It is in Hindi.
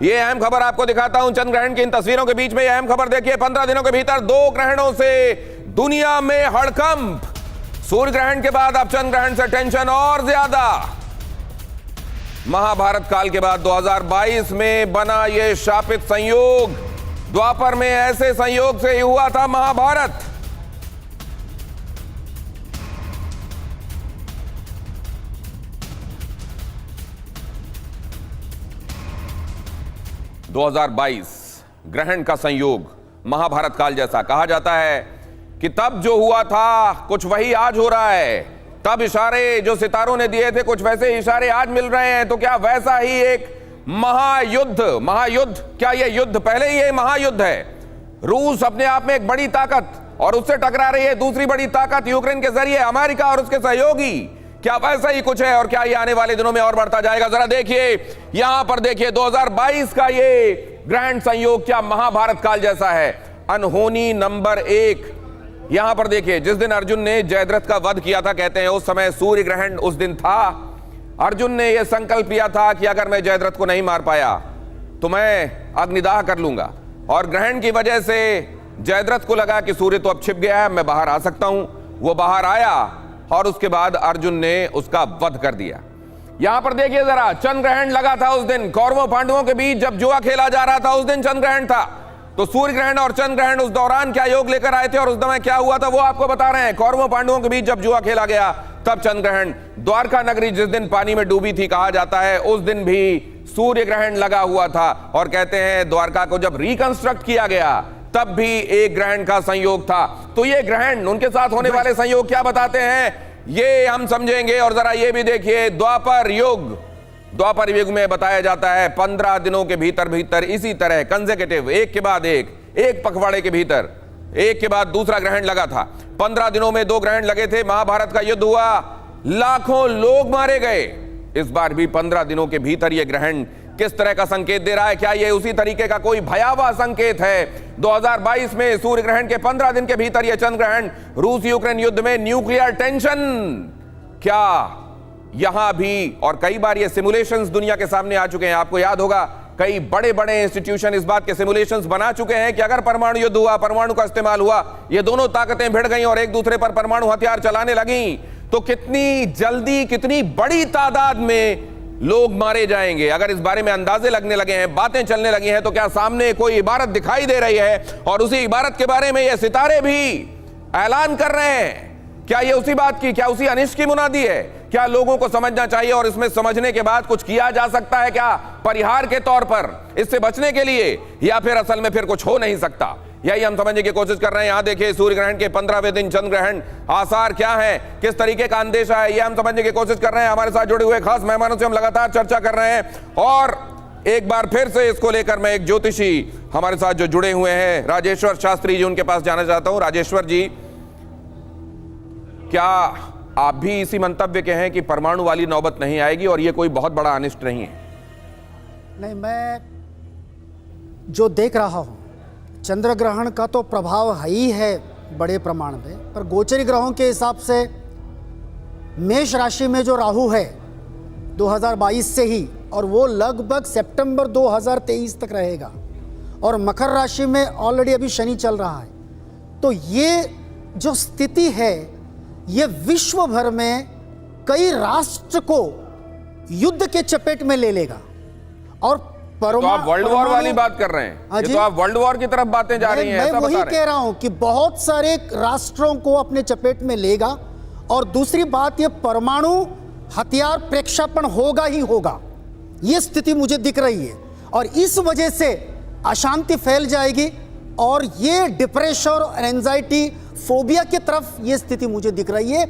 ये अहम खबर आपको दिखाता हूं। चंद्र ग्रहण की इन तस्वीरों के बीच में यह अहम खबर देखिए। 15 दिनों के भीतर 2 ग्रहणों से दुनिया में हड़कंप। सूर्य ग्रहण के बाद अब चंद्र ग्रहण से टेंशन और ज्यादा। महाभारत काल के बाद 2022 में बना यह शापित संयोग। द्वापर में ऐसे संयोग से ही हुआ था महाभारत। ग्रहण का संयोग महाभारत काल जैसा। कहा जाता है कि तब जो हुआ था कुछ वही आज हो रहा है। तब इशारे जो सितारों ने दिए थे कुछ वैसे इशारे आज मिल रहे हैं। तो क्या वैसा ही एक महायुद्ध क्या यह युद्ध पहले ही ये महायुद्ध है? रूस अपने आप में एक बड़ी ताकत और उससे टकरा रही है दूसरी बड़ी ताकत यूक्रेन के जरिए अमेरिका और उसके सहयोगी। क्या वैसा ही कुछ है और क्या ये आने वाले दिनों में और बढ़ता जाएगा? जरा देखिए, यहां पर देखिए 2022 का ये ग्रहण संयोग क्या महाभारत काल जैसा है। अनहोनी नंबर 1 यहां पर देखिए। जिस दिन अर्जुन ने जयद्रथ का वध किया था, कहते हैं उस समय सूर्य ग्रहण उस दिन था। अर्जुन ने यह संकल्प लिया था कि अगर मैं जयद्रथ को नहीं मार पाया तो मैं अग्निदाह कर लूंगा। और ग्रहण की वजह से जयद्रथ को लगा कि सूर्य तो अब छिप गया है, मैं बाहर आ सकता हूं। वो बाहर आया और उसके बाद अर्जुन ने उसका वध कर दिया। यहां पर देखिए जरा, चंद्र ग्रहण लगा था उस दिन। कौरवों पांडवों के बीच जब जुआ खेला जा रहा था उस दिन चंद्र ग्रहण था। तो सूर्य ग्रहण और चंद्र ग्रहण उस दौरान क्या योग लेकर आए थे और उस समय क्या हुआ था वो आपको बता रहे हैं। कौरवों पांडवों के बीच जब जुआ खेला गया तब चंद्र ग्रहण। द्वारका नगरी जिस दिन पानी में डूबी थी, कहा जाता है उस दिन भी सूर्य ग्रहण लगा हुआ था। और कहते हैं द्वारका को जब रिकंस्ट्रक्ट किया गया तब भी एक ग्रहण का संयोग था। तो ये ग्रहण उनके साथ होने वाले संयोग क्या बताते हैं ये हम समझेंगे। और जरा ये भी देखिए, द्वापर युग में बताया जाता है 15 दिनों के भीतर इसी तरह कंसेक्यूटिव एक के बाद एक पखवाड़े के भीतर एक के बाद दूसरा ग्रहण लगा था। 15 दिनों में 2 ग्रहण लगे थे। महाभारत का युद्ध हुआ, लाखों लोग मारे गए। इस बार भी 15 दिनों के भीतर यह ग्रहण किस तरह का संकेत दे रहा है? क्या यह उसी तरीके का कोई भयावह संकेत है? 2022 में सूर्य ग्रहण के 15 दिन के भीतर यह चंद्र ग्रहण, रूस यूक्रेन युद्ध में न्यूक्लियर टेंशन, क्या यहां भी? और कई बार ये सिमुलेशंस दुनिया के सामने आ चुके हैं। आपको याद होगा कई बड़े बड़े इंस्टीट्यूशन इस बात के सिमुलेशंस बना चुके हैं कि अगर परमाणु युद्ध हुआ, परमाणु का इस्तेमाल हुआ, ये दोनों ताकतें भिड़ गई और एक दूसरे पर परमाणु हथियार चलाने लगी तो कितनी जल्दी कितनी बड़ी तादाद में लोग मारे जाएंगे। अगर इस बारे में अंदाजे लगने लगे हैं, बातें चलने लगी हैं, तो क्या सामने कोई इबारत दिखाई दे रही है और उसी इबारत के बारे में ये सितारे भी ऐलान कर रहे हैं? क्या ये उसी बात की, क्या उसी अनिष्ट की मुनादी है? क्या लोगों को समझना चाहिए और इसमें समझने के बाद कुछ किया जा सकता है क्या परिहार के तौर पर इससे बचने के लिए, या फिर असल में फिर कुछ हो नहीं सकता? यही हम समझने की कोशिश कर रहे हैं। यहां देखिए सूर्य ग्रहण के 15वें दिन चंद्र ग्रहण, आसार क्या है, किस तरीके का अंदेशा है, यह हम समझने की कोशिश कर रहे हैं। हमारे साथ जुड़े हुए खास मेहमानों से हम लगातार चर्चा कर रहे हैं और एक बार फिर से इसको लेकर मैं एक ज्योतिषी हमारे साथ जो जुड़े हुए हैं राजेश्वर शास्त्री जी, उनके पास जाना चाहता हूं। राजेश्वर जी, क्या आप भी इसी मंतव्य के हैं कि परमाणु वाली नौबत नहीं आएगी और यह कोई बहुत बड़ा अनिष्ट नहीं है? नहीं, मैं जो देख रहा हूं चंद्र ग्रहण का तो प्रभाव ही है बड़े प्रमाण में, पर गोचरी ग्रहों के हिसाब से मेष राशि में जो राहु है 2022 से ही, और वो लगभग सितंबर 2023 तक रहेगा। और मकर राशि में ऑलरेडी अभी शनि चल रहा है। तो ये जो स्थिति है ये विश्व भर में कई राष्ट्र को युद्ध के चपेट में ले लेगा। और तो आप वर्ल्ड वॉर वाली बात कर रहे हैं? ये तो आप वर्ल्ड वॉर की तरफ बातें जा रही हैं। मैं वही कह रहा हूं कि बहुत सारे राष्ट्रों को अपने चपेट में लेगा। और दूसरी बात, ये परमाणु हथियार प्रेक्षापण होगा ही होगा, ये स्थिति मुझे दिख रही है। और इस वजह से अशांति फैल जाएगी और ये डिप्रेशन और एंजाइटी, फोबिया की तरफ ये स्थिति मुझे दिख रही है।